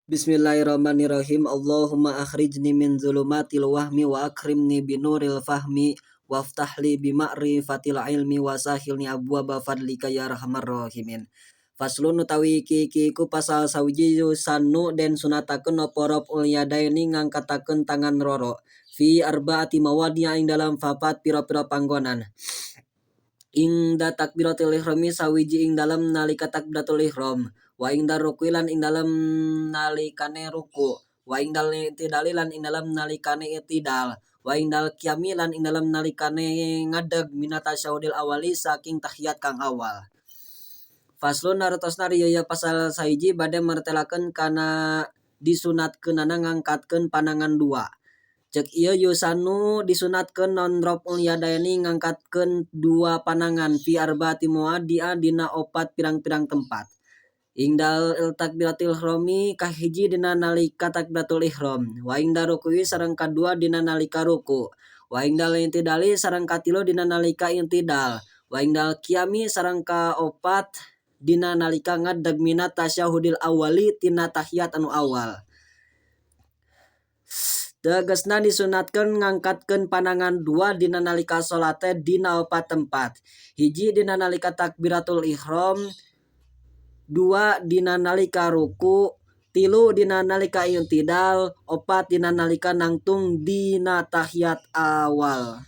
Bismillahirrahmanirrahim. Allahumma akhrijni min zulumatil wahmi wa akrimni binuril fahmi waftahli bima'rifatil ilmi wa sahilni abwaba fadlika ya arhamar rahimin. Faslun utawi iki pasal sawiji sannu den sunatakeun noporop ulyadaini ngangkatakeun tangan roro fi arbaati mawadi'a ing dalam papat pira-pira panggonan. Ing da takbiratul ihrami sawiji ing dalam nalika takbiratul ihram wa ing darukulan ing dalam nalikane ruku wa ing dal itidalilan ing dalam nalikane itidal wa ing dal qiyamilan ing dalam nalikane ngadeg minat tasyahudil awali saking tahiyat kang awal. Faslun nartosna rieu pasal sahiji bade martelakeun kana disunatkeunana ngangkatkeun panangan dua. Cek ieu yusanu disunatkeun non raf'ul yadaini ngangkatkeun dua panangan fi arbaati mawadi'a dina opat pirang-pirang tempat. Ingdal takbiratul ihrami kahiji dina nalika takbiratul ihram wa ingda ruku'i sareng kadua dina nalika ruku wa ingdal intidali sareng katilu dina nalika intidal wa ingdal qiyami sareng kaopat dina nalika ngadeg minat tasyahudil awali tina tahiyat anu awal. Tegasna disunatkeun ngangkatkeun panangan dua dina nalika salat dina opat tempat. Hiji dina nalika takbiratul ihram, dua dina nalika ruku, tilu dina nalika i'tidal, opat dina nalika nangtung dina tahiyat awal.